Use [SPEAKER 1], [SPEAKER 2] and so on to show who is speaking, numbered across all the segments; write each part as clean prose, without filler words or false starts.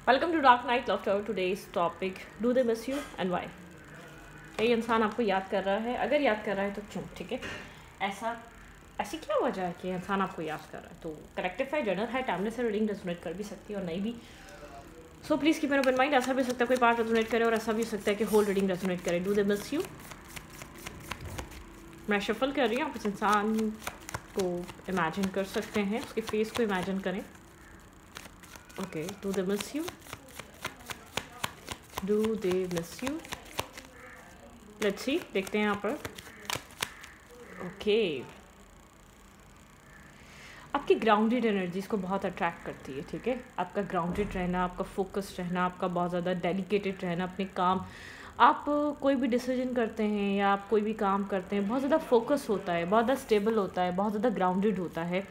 [SPEAKER 1] Welcome to dark night love today's topic do they miss you and why. ये इंसान आपको याद कर रहा है, अगर याद कर रहा है तो क्यों? ठीक है, ऐसा ऐसी क्या वजह है कि इंसान आपको याद कर रहा है? तो करेक्टिव है, जनरल है, टाइमलेस है, रीडिंग रेजोनेट कर भी सकती है और नहीं भी। So please keep an open mind. ऐसा भी हो सकता है कोई पार्ट रेजोनेट करे और ऐसा भी हो सकता है कि होल रीडिंग रेजोनेट करे। Do they miss you. मैं शफल कर रही हूँ, आप इस इंसान को इमेजिन कर सकते हैं, उसके फेस को इमेजिन करें। Okay, do they miss you, do they miss you. Let's see, देखते हैं यहाँ पर। ओके, आपकी ग्राउंडेड एनर्जीज को बहुत अट्रैक्ट करती है। ठीक है, आपका ग्राउंडेड रहना, आपका फोकस्ड रहना, आपका बहुत ज़्यादा डेडिकेटेड रहना अपने काम। आप कोई भी डिसीजन करते हैं या आप कोई भी काम करते हैं, बहुत ज़्यादा फोकस होता है, बहुत ज़्यादा स्टेबल होता है, बहुत ज़्यादा ग्राउंडेड होता है।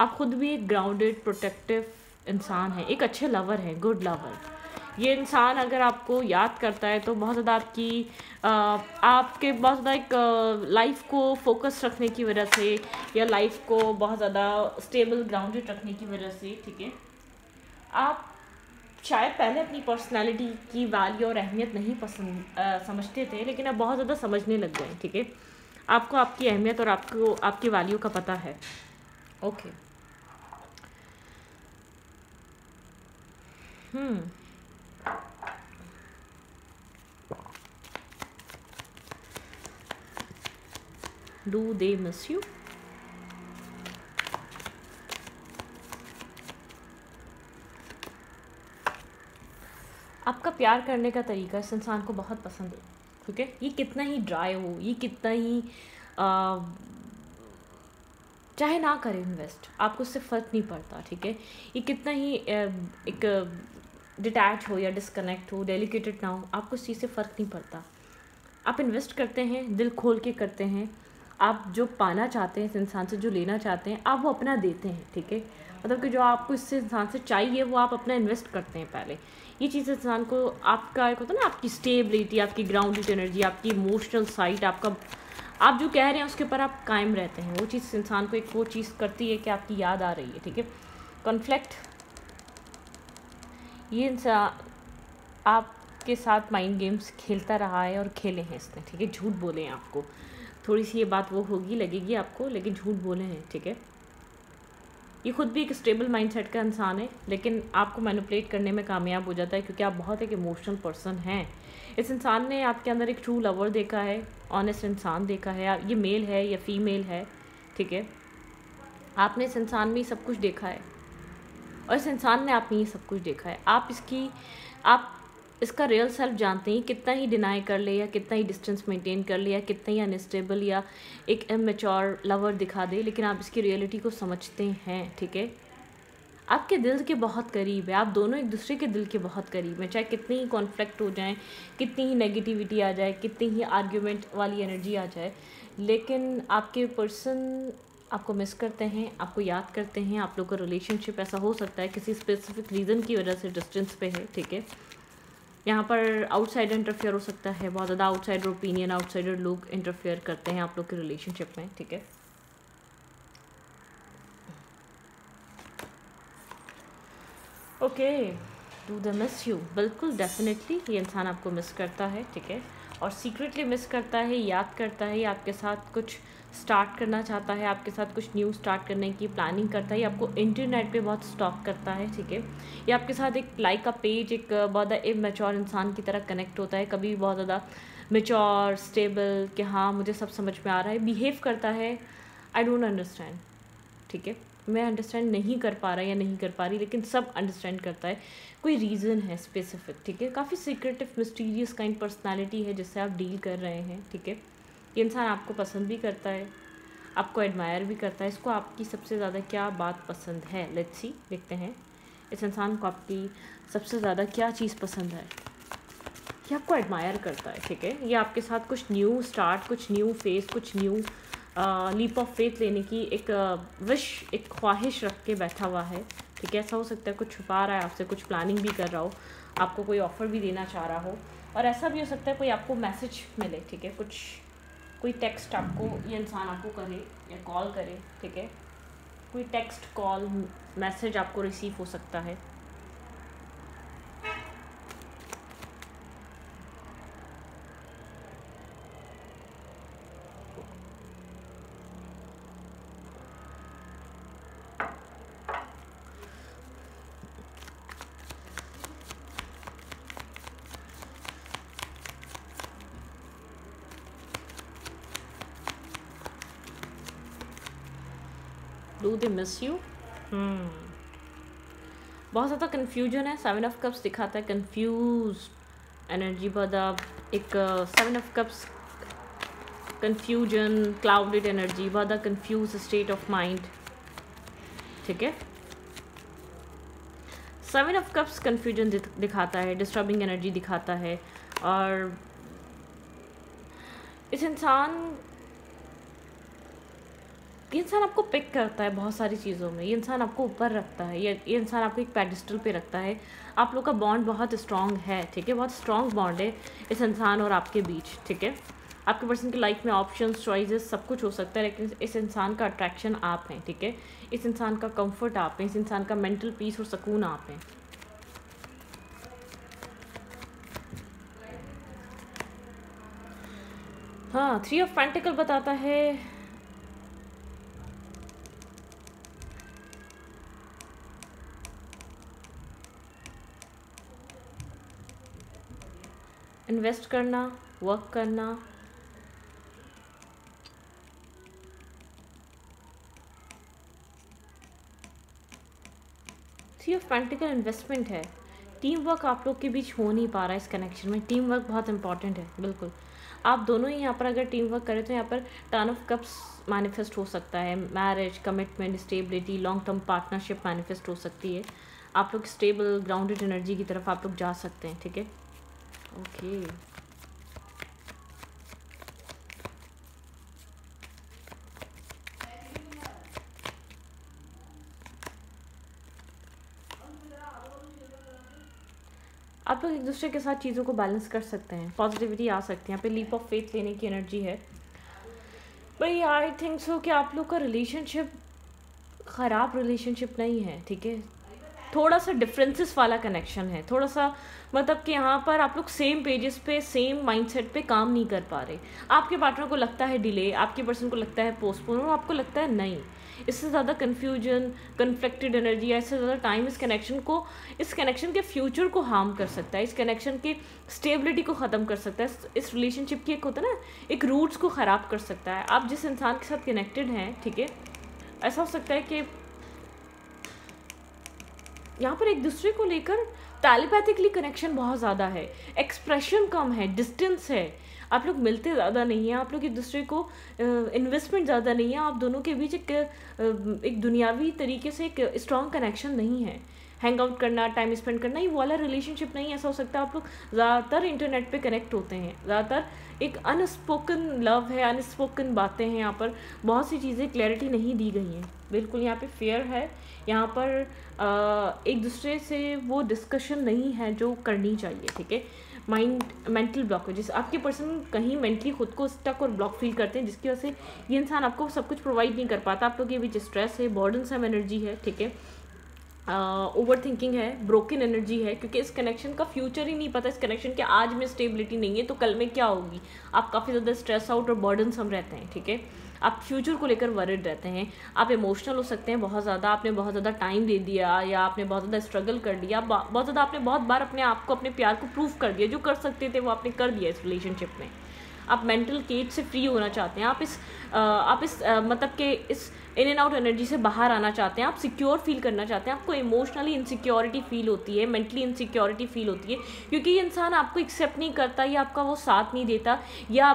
[SPEAKER 1] आप खुद भी एक ग्राउंडेड प्रोटेक्टिव इंसान है, एक अच्छे लवर हैं, गुड लवर। ये इंसान अगर आपको याद करता है तो बहुत ज़्यादा आपके बहुत ज़्यादा एक लाइफ को फोकस रखने की वजह से या लाइफ को बहुत ज़्यादा स्टेबल ग्राउंडेड रखने की वजह से, ठीक है, आप शायद पहले अपनी पर्सनालिटी की वैल्यू और अहमियत नहीं समझते थे, लेकिन अब बहुत ज़्यादा समझने लग गए। ठीक है, आपको आपकी अहमियत और आपको आपकी वैल्यू का पता है। Okay, do they miss you? आपका प्यार करने का तरीका इस इंसान को बहुत पसंद है। ठीक है, ये कितना ही ड्राई हो, ये कितना ही आ, चाहे ना करे इन्वेस्ट, आपको उससे फ़र्क नहीं पड़ता। ठीक है, ये कितना ही एक डिटैच हो या डिस्कनेक्ट हो, डेलिकेटेड ना हो, आपको उस चीज़ से फ़र्क नहीं पड़ता। आप इन्वेस्ट करते हैं, दिल खोल के करते हैं। आप जो पाना चाहते हैं इस इंसान से, जो लेना चाहते हैं, आप वो अपना देते हैं। ठीक है, मतलब कि जो आपको इससे इंसान से चाहिए वो आप अपना इन्वेस्ट करते हैं पहले। ये चीज़ इंसान को, आपका एक होता है ना, आपकी स्टेबिलिटी, आपकी ग्राउंडेड एनर्जी, आपकी इमोशनल साइड, आपका आप जो कह रहे हैं उसके ऊपर आप कायम रहते हैं। वो चीज़ इंसान को एक वो चीज़ करती है कि आपकी याद आ रही है। ठीक है, कॉन्फ्लिक्ट, ये इंसान आपके साथ माइंड गेम्स खेलता रहा है और खेले हैं इसने। ठीक है, झूठ बोले हैं आपको, थोड़ी सी ये बात वो होगी, लगेगी आपको, लेकिन झूठ बोले हैं। ठीक है, ये खुद भी एक स्टेबल माइंडसेट का इंसान है, लेकिन आपको मैनिपुलेट करने में कामयाब हो जाता है क्योंकि आप बहुत एक इमोशनल पर्सन हैं। इस इंसान ने आपके अंदर एक ट्रू लवर देखा है, ऑनेस्ट इंसान देखा है। ये मेल है या फीमेल है, ठीक है, आपने इस इंसान में सब कुछ देखा है और इस इंसान ने आप में ये सब कुछ देखा है। आप इसका रियल सेल्फ जानते हैं। कितना ही डिनाई कर ले या कितना ही डिस्टेंस मेंटेन कर ले या कितना ही अनस्टेबल या एक इमेच्योर लवर दिखा दे, लेकिन आप इसकी रियलिटी को समझते हैं। ठीक है, आपके दिल के बहुत करीब है, आप दोनों एक दूसरे के दिल के बहुत करीब हैं। चाहे कितनी ही कॉन्फ्लिक्ट हो जाए, कितनी ही नेगेटिविटी आ जाए, कितनी ही आर्ग्यूमेंट वाली एनर्जी आ जाए, लेकिन आपके पर्सन आपको मिस करते हैं, आपको याद करते हैं। आप लोग का रिलेशनशिप ऐसा हो सकता है किसी स्पेसिफिक रीज़न की वजह से डिस्टेंस पे है। ठीक है, यहाँ पर आउटसाइड इंटरफेयर हो सकता है, बहुत ज़्यादा आउटसाइडर ओपिनियन, आउटसाइडर लोग इंटरफेयर करते हैं आप लोग के रिलेशनशिप में। ठीक है, okay, do the miss you? बिल्कुल, डेफिनेटली ये इंसान आपको मिस करता है। ठीक है, और सीक्रेटली मिस करता है, याद करता है, आपके साथ कुछ स्टार्ट करना चाहता है, आपके साथ कुछ न्यू स्टार्ट करने की प्लानिंग करता है, आपको इंटरनेट पे बहुत स्टॉक करता है। ठीक है, ये आपके साथ एक लाइक का पेज, एक बहुत ज़्यादा इमेच्योर इंसान की तरह कनेक्ट होता है, कभी बहुत ज़्यादा मेच्योर स्टेबल कि हाँ मुझे सब समझ में आ रहा है, बिहेव करता है। आई डोंट अंडरस्टैंड, ठीक है, मैं अंडरस्टैंड नहीं कर पा रहा या नहीं कर पा रही, लेकिन सब अंडरस्टैंड करता है। कोई रीज़न है स्पेसिफिक। ठीक है, काफ़ी सीक्रेटिव मिस्टीरियस काइंड पर्सनालिटी है जिससे आप डील कर रहे हैं। ठीक है, ये इंसान आपको पसंद भी करता है, आपको एडमायर भी करता है। इसको आपकी सबसे ज़्यादा क्या बात पसंद है? लेट्स सी, देखते हैं इस इंसान को आपकी सबसे ज़्यादा क्या चीज़ पसंद है। ये आपको एडमायर करता है। ठीक है, ये आपके साथ कुछ न्यू स्टार्ट, कुछ न्यू फेस, कुछ न्यू लीप ऑफ फेथ लेने की एक विश, एक ख्वाहिश रख के बैठा हुआ है। ठीक है, ऐसा हो सकता है कुछ छुपा रहा है आपसे, कुछ प्लानिंग भी कर रहा हो, आपको कोई ऑफ़र भी देना चाह रहा हो, और ऐसा भी हो सकता है कोई आपको मैसेज मिले। ठीक है, कुछ कोई टेक्स्ट आपको ये इंसान आपको करे या कॉल करे। ठीक है, कोई टेक्स्ट, कॉल, मैसेज आपको रिसीव हो सकता है। Do they miss you? बहुत ज़्यादा कन्फ्यूजन है। 7 ऑफ कप्स दिखाता है कन्फ्यूज एनर्जी, बहुत एक 7 of cups confusion, clouded energy, बहुत कन्फ्यूज स्टेट ऑफ माइंड, ठीक है। 7 ऑफ कप्स कन्फ्यूजन दिखाता है, डिस्टर्बिंग एनर्जी दिखाता है, और ये इंसान आपको पिक करता है बहुत सारी चीज़ों में, ये इंसान आपको ऊपर रखता है, ये इंसान आपको एक पेडिस्टल पे रखता है। आप लोग का बॉन्ड बहुत स्ट्रॉन्ग है, ठीक है, बहुत स्ट्रॉन्ग बॉन्ड है इस इंसान और आपके बीच, ठीक है। आपके पर्सन की लाइफ में ऑप्शंस, चॉइसेस सब कुछ हो सकता है, लेकिन इस इंसान का अट्रैक्शन आप हैं, ठीक है। इस इंसान का कंफर्ट आप हैं, इस इंसान का मेंटल पीस और सुकून आप हैं। हाँ, 3 ऑफ पेंटिकल बताता है इन्वेस्ट करना, वर्क करना, थ्री ऑफ पेंटिकल इन्वेस्टमेंट है। टीम वर्क आप लोग के बीच हो नहीं पा रहा है इस कनेक्शन में। टीम वर्क बहुत इंपॉर्टेंट है, बिल्कुल। आप दोनों ही यहाँ पर अगर टीम वर्क करें तो यहाँ पर 10 ऑफ कप्स मैनिफेस्ट हो सकता है। Marriage, commitment, stability, long term partnership manifest हो सकती है। आप लोग स्टेबल ग्राउंडेड एनर्जी की तरफ आप लोग जा सकते हैं, ठीक है। ओके, आप लोग एक दूसरे के साथ चीज़ों को बैलेंस कर सकते हैं, पॉजिटिविटी आ सकती है। यहाँ पे लीप ऑफ फेथ लेने की एनर्जी है। भाई आई थिंक सो कि आप लोग का रिलेशनशिप ख़राब रिलेशनशिप नहीं है, ठीक है। थोड़ा सा डिफरेंसेस वाला कनेक्शन है, थोड़ा सा मतलब कि यहाँ पर आप लोग सेम पेजेस पे, सेम माइंडसेट पे काम नहीं कर पा रहे। आपके पार्टनर को लगता है डिले, आपके पर्सन को लगता है पोस्टपोन, और आपको लगता है नहीं। इससे ज़्यादा कन्फ्यूजन, कन्फ्लिक्टेड एनर्जी, इससे ज़्यादा टाइम इस कनेक्शन के फ्यूचर को हार्म कर सकता है, इस कनेक्शन की स्टेबिलिटी को ख़त्म कर सकता है, इस रिलेशनशिप की एक होता है ना, एक रूट्स को ख़राब कर सकता है। आप जिस इंसान के साथ कनेक्टेड हैं, ठीक है, ऐसा हो सकता है कि यहाँ पर एक दूसरे को लेकर टेलीपैथिकली कनेक्शन बहुत ज़्यादा है, एक्सप्रेशन कम है, डिस्टेंस है, आप लोग मिलते ज़्यादा नहीं हैं, आप लोग एक दूसरे को इन्वेस्टमेंट ज़्यादा नहीं है, आप दोनों के बीच एक दुनियावी तरीके से एक स्ट्रॉन्ग कनेक्शन नहीं है। हैंग आउट करना, टाइम स्पेंड करना, ये वाला रिलेशनशिप नहीं। ऐसा हो सकता है आप लोग ज़्यादातर इंटरनेट पे कनेक्ट होते हैं, ज़्यादातर एक अनस्पोकन लव है, अनस्पोकन बातें हैं, यहाँ पर बहुत सी चीज़ें क्लैरिटी नहीं दी गई हैं, बिल्कुल। यहाँ पे फेयर है, यहाँ पर एक दूसरे से वो डिस्कशन नहीं है जो करनी चाहिए, ठीक है। मेंटल ब्लॉकेजेस, आपके पर्सन कहीं मेंटली खुद को स्टक और ब्लॉक फील करते हैं, जिसकी वजह से ये इंसान आपको सब कुछ प्रोवाइड नहीं कर पाता। आप लोग के बीच स्ट्रेस है, बर्डनसम एनर्जी है, ठीक है। ओवर थिंकिंग है, ब्रोकन एनर्जी है, क्योंकि इस कनेक्शन का फ्यूचर ही नहीं पता। इस कनेक्शन के आज में स्टेबिलिटी नहीं है तो कल में क्या होगी। आप काफ़ी ज़्यादा स्ट्रेस आउट और बर्डनसम रहते हैं, ठीक है। आप फ्यूचर को लेकर वरिड रहते हैं। आप इमोशनल हो सकते हैं बहुत ज़्यादा, आपने बहुत ज़्यादा टाइम दे दिया, या आपने बहुत ज़्यादा स्ट्रगल कर लिया, बहुत ज़्यादा आपने बहुत बार अपने आप को, अपने प्यार को प्रूव कर दिया। जो कर सकते थे वो आपने कर दिया इस रिलेशनशिप में। आप मेंटल केज से फ्री होना चाहते हैं, आप इस मतलब कि इस इन एंड आउट एनर्जी से बाहर आना चाहते हैं, आप सिक्योर फील करना चाहते हैं। आपको इमोशनली इनसिक्योरिटी फील होती है, मेंटली इनसिक्योरिटी फील होती है, क्योंकि ये इंसान आपको एक्सेप्ट नहीं करता, या आपका वो साथ नहीं देता, या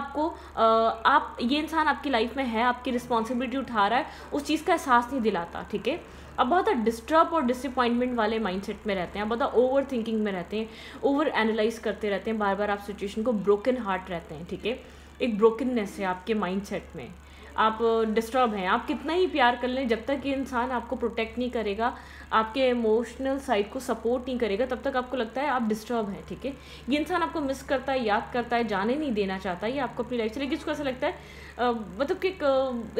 [SPEAKER 1] ये इंसान आपकी लाइफ में है, आपकी रिस्पॉन्सिबिलिटी उठा रहा है, उस चीज़ का एहसास नहीं दिलाता, ठीक है। अब बहुत डिस्टर्ब और डिसअपॉइंटमेंट वाले माइंडसेट में रहते हैं, बहुत ओवर थिंकिंग में रहते हैं, ओवर एनालाइज करते रहते हैं, बार बार आप सिचुएशन को ब्रोकन हार्ट रहते हैं, ठीक है। एक ब्रोकननेस है आपके माइंडसेट में, आप डिस्टर्ब हैं। आप कितना ही प्यार कर लें, जब तक ये इंसान आपको प्रोटेक्ट नहीं करेगा, आपके इमोशनल साइड को सपोर्ट नहीं करेगा, तब तक आपको लगता है आप डिस्टर्ब हैं, ठीक है। ये इंसान आपको मिस करता है, याद करता है, जाने नहीं देना चाहता ये आपको अपनी लाइफ से, लेकिन इसको ऐसा लगता है मतलब कि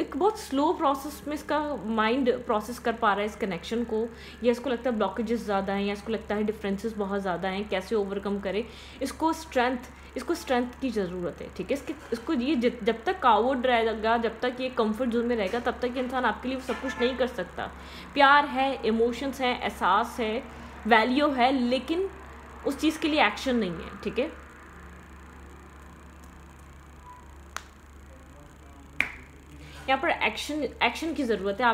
[SPEAKER 1] एक बहुत स्लो प्रोसेस में इसका माइंड प्रोसेस कर पा रहा है इस कनेक्शन को, या इसको लगता है ब्लॉकेजेस ज़्यादा हैं, या इसको लगता है डिफरेंसेस बहुत ज़्यादा हैं, कैसे ओवरकम करे। इसको स्ट्रेंथ की ज़रूरत है, ठीक है। इसको ये जब तक कावर्ड रहेगा, जब तक ये कंफर्ट जोन में रहेगा, तब तक ये इंसान आपके लिए सब कुछ नहीं कर सकता। प्यार है, इमोशंस हैं, एहसास है, वैल्यू है, लेकिन उस चीज़ के लिए एक्शन नहीं है, ठीक है। यहाँ पर एक्शन की ज़रूरत है।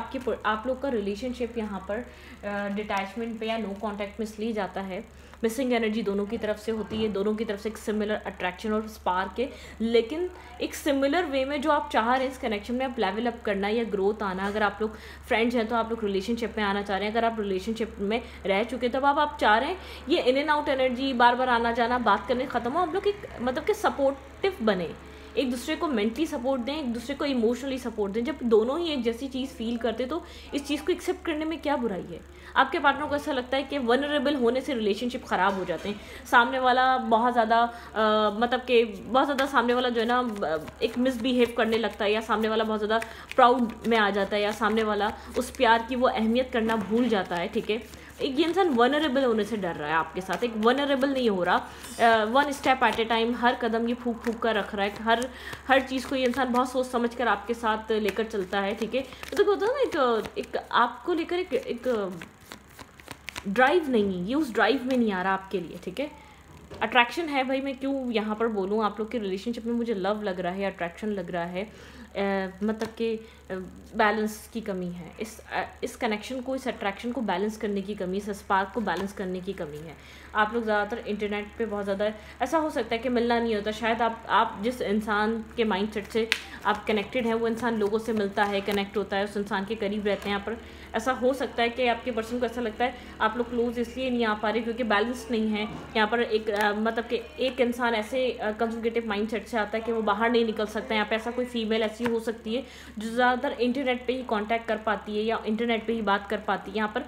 [SPEAKER 1] आप लोग का रिलेशनशिप यहाँ पर डिटैचमेंट पे या नो कांटेक्ट में इसलिए जाता है, मिसिंग एनर्जी दोनों की तरफ से होती है, दोनों की तरफ से एक सिमिलर अट्रैक्शन और स्पार्क है, लेकिन एक सिमिलर वे में जो आप चाह रहे हैं इस कनेक्शन में आप लेवल अप करना या ग्रोथ आना। अगर आप लोग फ्रेंड्स हैं तो आप लोग रिलेशनशिप में आना चाह रहे हैं, अगर आप रिलेशनशिप में रह चुके तब आप चाह रहे हैं ये इन एंड आउट एनर्जी बार बार आना जाना बात करने ख़त्म हो, आप लोग एक मतलब कि सपोर्टिव बने, एक दूसरे को मेंटली सपोर्ट दें, एक दूसरे को इमोशनली सपोर्ट दें। जब दोनों ही एक जैसी चीज़ फील करते तो इस चीज़ को एक्सेप्ट करने में क्या बुराई है। आपके पार्टनर को ऐसा लगता है कि वनरेबल होने से रिलेशनशिप ख़राब हो जाते हैं, सामने वाला बहुत ज़्यादा मतलब कि बहुत ज़्यादा सामने वाला जो है ना एक मिसबिहेव करने लगता है, या सामने वाला बहुत ज़्यादा प्राउड में आ जाता है, या सामने वाला उस प्यार की वो अहमियत करना भूल जाता है। ठीक है, एक ये इंसान वनरेबल होने से डर रहा है आपके साथ, एक वनरेबल नहीं हो रहा, one step at a time, हर कदम ये फूक फूक कर रख रहा है, हर चीज़ को ये इंसान बहुत सोच समझ कर आपके साथ लेकर चलता है। ठीक है, तो होता है ना एक आपको लेकर एक ड्राइव नहीं है, ये उस ड्राइव में नहीं आ रहा आपके लिए। ठीक है, अट्रैक्शन है भाई, मैं क्यों यहाँ पर बोलूँ, आप लोग के रिलेशनशिप में मुझे लव लग रहा है, अट्रैक्शन लग रहा है, मतलब कि बैलेंस की कमी है, इस कनेक्शन को, इस अट्रैक्शन को बैलेंस करने की कमी, इस स्पार्क को बैलेंस करने की कमी है। आप लोग ज़्यादातर इंटरनेट पे बहुत ज़्यादा ऐसा हो सकता है कि मिलना नहीं होता, शायद आप जिस इंसान के माइंडसेट से आप कनेक्टेड हैं वो इंसान लोगों से मिलता है, कनेक्ट होता है, उस इंसान के करीब रहते हैं। यहाँ पर ऐसा हो सकता है कि आपके पर्सन को ऐसा लगता है आप लोग क्लोज इसलिए नहीं आ पा रहे क्योंकि बैलेंस नहीं है। यहाँ पर एक मतलब कि एक इंसान ऐसे कंजर्वेटिव माइंडसेट से आता है कि वो बाहर नहीं निकल सकता है। यहाँ पे ऐसा कोई फीमेल ऐसी हो सकती है जो ज़्यादातर इंटरनेट पे ही कांटेक्ट कर पाती है या इंटरनेट पे ही बात कर पाती है। यहाँ पर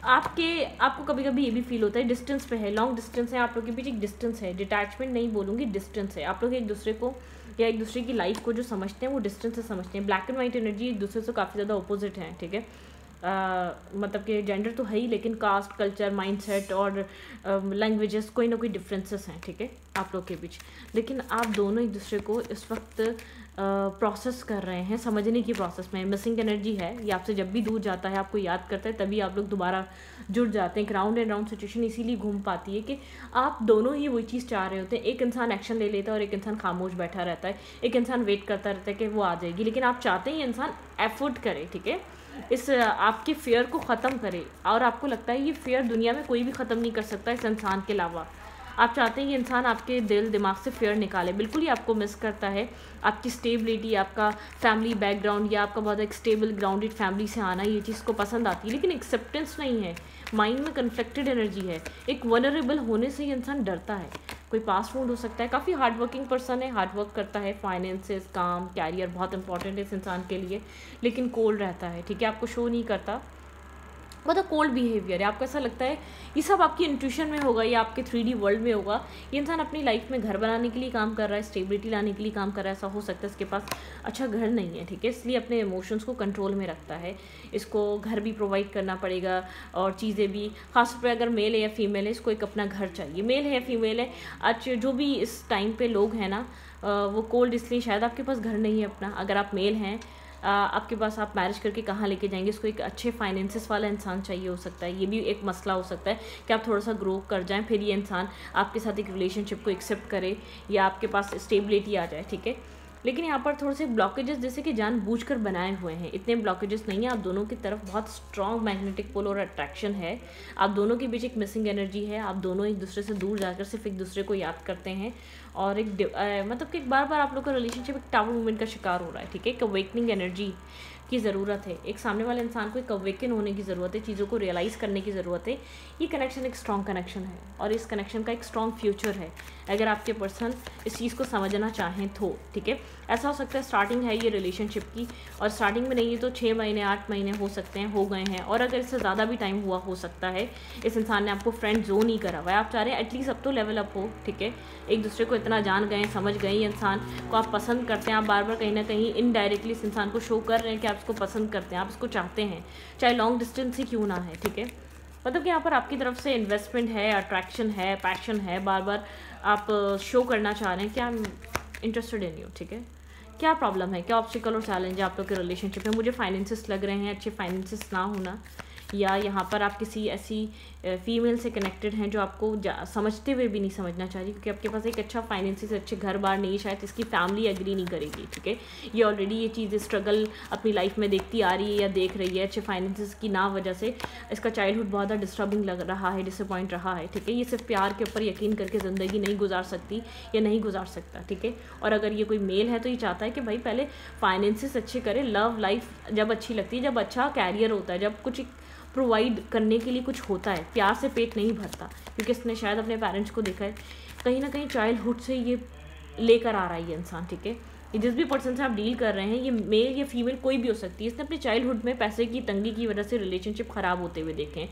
[SPEAKER 1] आपको कभी कभी ये भी फील होता है डिस्टेंस पे है, लॉन्ग डिस्टेंस है, आप लोग के बीच एक डिस्टेंस है, डिटैचमेंट नहीं बोलूँगी, डिस्टेंस है। आप लोग एक दूसरे को या एक दूसरे की लाइफ को जो समझते हैं वो डिस्टेंस से समझते हैं। ब्लैक एंड वाइट एनर्जी एक दूसरे से काफ़ी ज़्यादा अपोजिट है। ठीक है, मतलब कि जेंडर तो है ही, लेकिन कास्ट, कल्चर, माइंडसेट और लैंग्वेजेस कोई ना कोई डिफरेंसेस हैं। ठीक है, आप लोग के बीच, लेकिन आप दोनों एक दूसरे को इस वक्त प्रोसेस कर रहे हैं, समझने की प्रोसेस में। मिसिंग एनर्जी है, ये आपसे जब भी दूर जाता है, आपको याद करता है, तभी आप लोग दोबारा जुड़ जाते हैं। एक राउंड एंड राउंड सिचुएशन इसीलिए घूम पाती है कि आप दोनों ही वही चीज़ चाह रहे होते हैं। एक इंसान एक्शन ले लेता है और एक इंसान खामोश बैठा रहता है, एक इंसान वेट करता रहता है कि वो आ जाएगी, लेकिन आप चाहते हैं ये इंसान एफर्ट करे। ठीक है, इस आपके फेयर को ख़त्म करे, और आपको लगता है ये फेयर दुनिया में कोई भी ख़त्म नहीं कर सकता इस इंसान के अलावा। आप चाहते हैं ये इंसान आपके दिल दिमाग से फेयर निकाले, बिल्कुल ही आपको मिस करता है। आपकी स्टेबिलिटी, आपका फैमिली बैकग्राउंड या आपका बहुत एक स्टेबल ग्राउंडेड फैमिली से आना, ये चीज़ को पसंद आती है, लेकिन एक्सेप्टेंस नहीं है, माइंड में कन्फ्लिक्टेड एनर्जी है। एक वनरेबल होने से ये इंसान डरता है। कोई पास्ट वुंड हो सकता है, काफ़ी हार्ड वर्किंग पर्सन है, हार्ड वर्क करता है, फाइनेंसेस, काम, कैरियर बहुत इंपॉर्टेंट है इस इंसान के लिए, लेकिन कोल्ड रहता है। ठीक है, आपको शो नहीं करता, मतलब कोल्ड बिहेवियर है। आपको ऐसा लगता है ये सब आपकी इंट्यूशन में होगा या आपके 3D वर्ल्ड में होगा। ये इंसान अपनी लाइफ में घर बनाने के लिए काम कर रहा है, स्टेबिलिटी लाने के लिए काम कर रहा है। ऐसा हो सकता है इसके पास अच्छा घर नहीं है। ठीक है, इसलिए अपने इमोशंस को कंट्रोल में रखता है। इसको घर भी प्रोवाइड करना पड़ेगा और चीज़ें भी, खासतौर पर अगर मेल है या फीमेल है, इसको एक अपना घर चाहिए। मेल है या फीमेल है, आज जो भी इस टाइम पे लोग हैं ना वो कोल्ड इसलिए शायद आपके पास घर नहीं है अपना। अगर आप मेल हैं, आपके पास, आप मैरिज करके कहाँ लेके जाएंगे? इसको एक अच्छे फाइनेंसेस वाला इंसान चाहिए हो सकता है। ये भी एक मसला हो सकता है कि आप थोड़ा सा ग्रो कर जाएं, फिर ये इंसान आपके साथ एक रिलेशनशिप को एक्सेप्ट करे या आपके पास स्टेबिलिटी आ जाए। ठीक है, लेकिन यहाँ पर थोड़े से ब्लॉकेजेस जैसे कि जानबूझकर बनाए हुए हैं, इतने ब्लॉकेजेस नहीं है। आप दोनों की तरफ बहुत स्ट्रॉन्ग मैग्नेटिक पोल और अट्रैक्शन है। आप दोनों के बीच एक मिसिंग एनर्जी है। आप दोनों एक दूसरे से दूर जाकर सिर्फ एक दूसरे को याद करते हैं और एक मतलब कि बार बार आप लोग का रिलेशनशिप एक टावर मूवमेंट का शिकार हो रहा है। ठीक है, एक अवेकनिंग एनर्जी की ज़रूरत है। एक सामने वाले इंसान को एक अवेकन होने की ज़रूरत है, चीज़ों को रियलाइज़ करने की ज़रूरत है। ये कनेक्शन एक स्ट्रॉन्ग कनेक्शन है और इस कनेक्शन का एक स्ट्रॉन्ग फ्यूचर है अगर आपके पर्सन इस चीज़ को समझना चाहें तो। ठीक है, ऐसा हो सकता है स्टार्टिंग है ये रिलेशनशिप की, और स्टार्टिंग में नहीं है तो 6 महीने 8 महीने हो सकते हैं, हो गए हैं, और अगर इससे ज़्यादा भी टाइम हुआ हो सकता है। इस इंसान ने आपको फ्रेंड जोन ही करा हुआ है, आप चाह रहे हैं एटलीस्ट अब तो लेवल अप हो। ठीक है, एक दूसरे को इतना जान गए, समझ गए, ये इंसान को आप पसंद करते हैं, आप बार बार कहीं ना कहीं इनडायरेक्टली इस इंसान को शो कर रहे हैं कि आप इसको पसंद करते हैं, आप इसको चाहते हैं, चाहे लॉन्ग डिस्टेंस ही क्यों ना है। ठीक है, मतलब कि यहाँ पर आपकी तरफ से इन्वेस्टमेंट है, अट्रैक्शन है, पैशन है, बार बार आप शो करना चाह रहे हैं कि I am interested in you. ठीक है, क्या प्रॉब्लम है, क्या ऑब्स्टिकल और चैलेंज है आप लोग के रिलेशनशिप में? मुझे फाइनेंसेस लग रहे हैं, अच्छे फाइनेंसेस ना होना, या यहाँ पर आप किसी ऐसी फीमेल से कनेक्टेड हैं जो आपको समझते हुए भी नहीं समझना चाह रही, क्योंकि आपके पास एक अच्छा फाइनेंसिस, अच्छे घर बार नहीं है, शायद इसकी फैमिली एग्री नहीं करेगी, ठीक है। ये ऑलरेडी ये चीज़ स्ट्रगल अपनी लाइफ में देखती आ रही है या देख रही है, अच्छे फाइनेंसिस की ना वजह से इसका चाइल्डहुड बहुत ज़्यादा डिस्टर्बिंग लग रहा है, डिसअपॉइंट रहा है, ठीक है। ये सिर्फ प्यार के ऊपर यकीन करके ज़िंदगी नहीं गुजार सकती या नहीं गुजार सकता, ठीक है। और अगर ये कोई मेल है तो ये चाहता है कि भाई पहले फाइनेंसिस अच्छे करे, लव लाइफ जब अच्छी लगती है, जब अच्छा कैरियर होता है, जब कुछ प्रोवाइड करने के लिए कुछ होता है, प्यार से पेट नहीं भरता, क्योंकि इसने शायद अपने पेरेंट्स को देखा है कहीं ना कहीं चाइल्डहुड से ये लेकर आ रहा है ये इंसान, ठीक है। ये जिस भी पर्सन से आप डील कर रहे हैं, ये मेल या फीमेल कोई भी हो सकती है, इसने अपने चाइल्डहुड में पैसे की तंगी की वजह से रिलेशनशिप ख़राब होते हुए देखे हैं।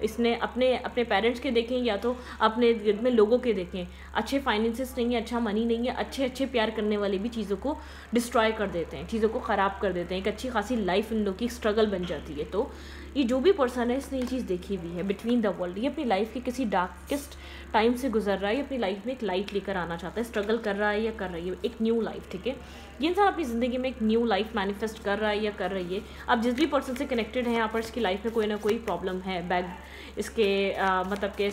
[SPEAKER 1] इसने अपने पेरेंट्स के देखें या तो अपने गिर्द में लोगों के देखें, अच्छे फाइनेंसिस नहीं है, अच्छा मनी नहीं है, अच्छे प्यार करने वाले भी चीज़ों को डिस्ट्रॉय कर देते हैं, चीज़ों को ख़राब कर देते हैं, एक अच्छी खासी लाइफ इन लोग की स्ट्रगल बन जाती है। तो ये जो भी पर्सन है इसने ये चीज़ देखी हुई है बिटवीन द वर्ल्ड, ये अपनी लाइफ के किसी डार्केस्ट टाइम से गुजर रहा है, ये अपनी लाइफ में एक लाइट लेकर आना चाहता है, स्ट्रगल कर रहा है या कर रही है एक न्यू लाइफ, ठीक है। ये इंसान अपनी ज़िंदगी में एक न्यू लाइफ मैनिफेस्ट कर रहा है या कर रही है। आप जिस भी पर्सन से कनेक्टेड हैं यहाँ पर इसकी लाइफ में कोई ना कोई प्रॉब्लम है, इसके मतलब कि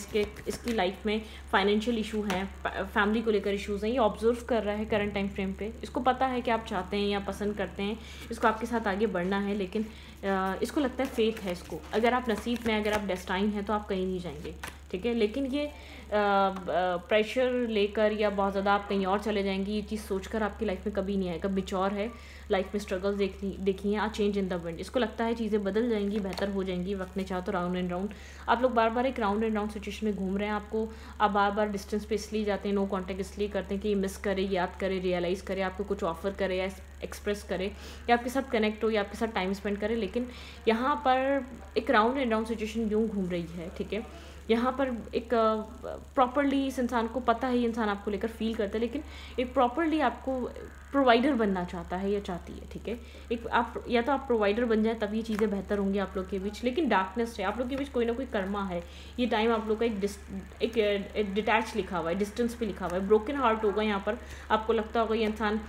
[SPEAKER 1] इसकी लाइफ में फाइनेंशियल इशू हैं, फैमिली को लेकर इश्यूज़ हैं, ये ऑब्जर्व कर रहा है करंट टाइम फ्रेम पे। इसको पता है कि आप चाहते हैं या पसंद करते हैं, इसको आपके साथ आगे बढ़ना है, लेकिन इसको लगता है फेथ है इसको, अगर आप नसीब में, अगर आप डेस्टाइन हैं तो आप कहीं नहीं जाएंगे, ठीक है। लेकिन ये प्रेशर लेकर या बहुत ज़्यादा आप कहीं और चले जाएंगे, ये चीज़ सोचकर आपकी लाइफ में कभी नहीं आएगा। मैच्योर है, लाइफ में स्ट्रगल्स देखी हैं, आ चेंज इन द विंड, इसको लगता है चीज़ें बदल जाएंगी, बेहतर हो जाएंगी, वक्त ने चाहा तो राउंड एंड राउंड। आप लोग बार बार एक राउंड एंड राउंड सिचुएशन में घूम रहे हैं, आप बार बार डिस्टेंस पे इसलिए जाते हैं, नो कॉन्टेक्ट इसलिए करते हैं कि ये मिस करे, याद करे, रियलाइज़ करे, आपको कुछ ऑफर करे या एक्सप्रेस करे या आपके साथ कनेक्ट हो या आपके साथ टाइम स्पेंड करे। लेकिन यहाँ पर एक राउंड एंड राउंड सिचुएशन यूँ घूम रही है, ठीक है। यहाँ पर एक प्रॉपरली इस इंसान को पता है, ये इंसान आपको लेकर फील करता है, लेकिन एक प्रॉपरली आपको प्रोवाइडर बनना चाहता है या चाहती है, ठीक है। एक आप या तो आप प्रोवाइडर बन जाए तब ये चीज़ें बेहतर होंगी आप लोग के बीच, लेकिन डार्कनेस है, आप लोग के बीच कोई ना कोई कर्मा है। ये टाइम आप लोग का एक डिटैच लिखा हुआ है, डिस्टेंस पे लिखा हुआ है, ब्रोकन हार्ट होगा यहाँ पर। आपको लगता होगा ये इंसान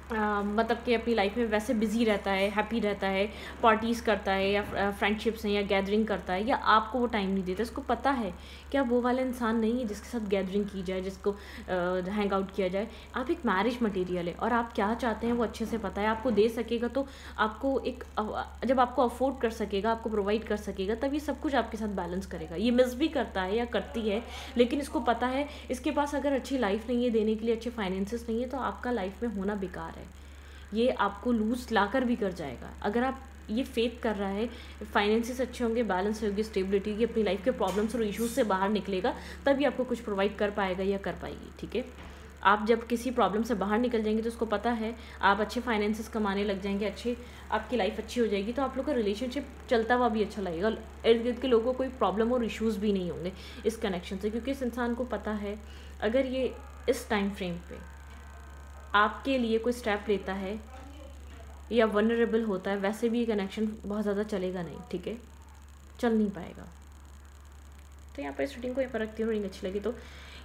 [SPEAKER 1] मतलब कि अपनी लाइफ में वैसे बिजी रहता है, हैप्पी रहता है, पार्टीज़ करता है या फ्रेंडशिप्स हैं या गैदरिंग करता है, या आपको वो टाइम नहीं देता। इसको पता है कि आप वो वाला इंसान नहीं है जिसके साथ गैदरिंग की जाए, जिसको हैंग आउट किया जाए। आप एक मैरिज मटेरियल है और आप क्या चाहते हैं वो अच्छे से पता है। आपको दे सकेगा तो आपको जब आपको अफोर्ड कर सकेगा, आपको प्रोवाइड कर सकेगा, तब ये सब कुछ आपके साथ बैलेंस करेगा। ये मिस भी करता है या करती है, लेकिन इसको पता है इसके पास अगर अच्छी लाइफ नहीं है देने के लिए, अच्छे फाइनेंसेस नहीं है, तो आपका लाइफ में होना बेकार है। ये आपको लूज लाकर भी कर जाएगा। अगर आप ये फेथ कर रहा है फाइनेंसेस अच्छे होंगे, बैलेंस होगी, स्टेबिलिटी की, अपनी लाइफ के प्रॉब्लम्स और इश्यूज से बाहर निकलेगा, तभी आपको कुछ प्रोवाइड कर पाएगा या कर पाएगी, ठीक है। आप जब किसी प्रॉब्लम से बाहर निकल जाएंगे तो उसको पता है आप अच्छे फाइनेंसेस कमाने लग जाएंगे, आपकी लाइफ अच्छी हो जाएगी, तो आप लोग का रिलेशनशिप चलता हुआ भी अच्छा लगेगा, इर्द गिर्द के लोगों को कोई प्रॉब्लम और इश्यूज़ भी नहीं होंगे इस कनेक्शन से, क्योंकि इस इंसान को पता है अगर ये इस टाइम फ्रेम पे आपके लिए कोई स्टेप लेता है या वनरेबल होता है, वैसे भी ये कनेक्शन बहुत ज़्यादा चलेगा नहीं, ठीक है, चल नहीं पाएगा। तो यहाँ पर इस रीडिंग को ये रखती हूँ, रीडिंग अच्छी लगी तो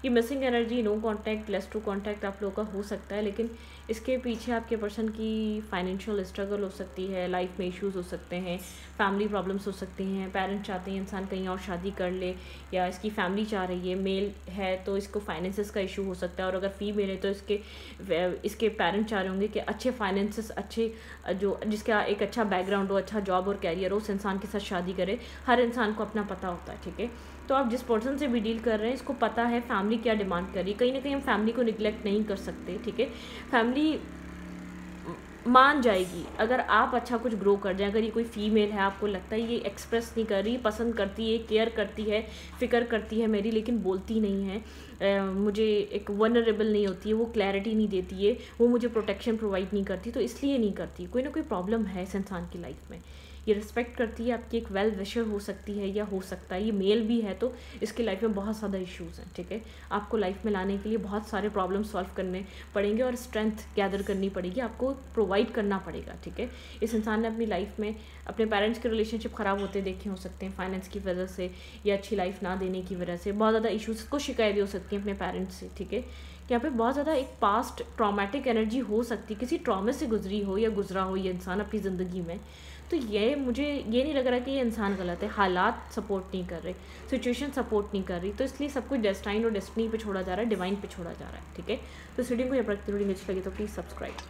[SPEAKER 1] ये missing energy, no contact, less to contact आप लोगों का हो सकता है, लेकिन इसके पीछे आपके पर्सन की फाइनेंशियल स्ट्रगल हो सकती है, लाइफ में इश्यूज हो सकते हैं, फैमिली प्रॉब्लम्स हो सकती हैं, पेरेंट्स चाहते हैं इंसान कहीं और शादी कर ले, या इसकी फैमिली चाह रही है। मेल है तो इसको फाइनेंसेस का इशू हो सकता है, और अगर फीमेल है तो इसके पेरेंट्स चाह रहे होंगे कि अच्छे फाइनेंसेस, अच्छे जिसका एक अच्छा बैकग्राउंड हो, अच्छा जॉब और कैरियर हो, उस इंसान के साथ शादी करे। हर इंसान को अपना पता होता है, ठीक है। तो आप जिस पर्सन से भी डील कर रहे हैं इसको पता है फैमिली क्या डिमांड कर रही है। कहीं ना कहीं हम फैमिली को निगलेक्ट नहीं कर सकते, ठीक है। फैमिली मान जाएगी अगर आप अच्छा कुछ ग्रो कर जाए। अगर ये कोई फीमेल है, आपको लगता है ये एक्सप्रेस नहीं कर रही, पसंद करती है, केयर करती है, फिक्र करती है मेरी, लेकिन बोलती नहीं है, मुझे एक वनरेबल नहीं होती है, वो क्लैरिटी नहीं देती है, वो मुझे प्रोटेक्शन प्रोवाइड नहीं करती, तो इसलिए नहीं करती। कोई ना कोई प्रॉब्लम है इस इंसान की लाइफ में। ये रिस्पेक्ट करती है, आपकी एक वेल विशर हो सकती है या हो सकता है ये मेल भी है, तो इसकी लाइफ में बहुत ज़्यादा इश्यूज़ हैं, ठीक है। आपको लाइफ में लाने के लिए बहुत सारे प्रॉब्लम सॉल्व करने पड़ेंगे और स्ट्रेंथ गैदर करनी पड़ेगी, आपको प्रोवाइड करना पड़ेगा, ठीक है। इस इंसान ने अपनी लाइफ में अपने पेरेंट्स के रिलेशनशिप ख़राब होते देखे हो सकते हैं फाइनेंस की वजह से, या अच्छी लाइफ ना देने की वजह से, बहुत ज़्यादा इशूज़ को शिकायतें हो सकती हैं अपने पेरेंट्स से, ठीक है, यहाँ पे बहुत ज़्यादा एक पास्ट ट्रॉमेटिक एनर्जी हो सकती है, किसी ट्रॉमे से गुजरी हो या गुजरा हो ये इंसान अपनी ज़िंदगी में। तो ये मुझे ये नहीं लग रहा कि ये इंसान गलत है, हालात सपोर्ट नहीं कर रहे, सिचुएशन सपोर्ट नहीं कर रही, तो इसलिए सब कुछ डेस्टाइन और डेस्टिनी पे छोड़ा जा रहा है, डिवाइन पे छोड़ा जा रहा है। ठीक है, तो इस वीडियो को जब तक वीडियो अच्छी लगी तो प्लीज़ सब्सक्राइब।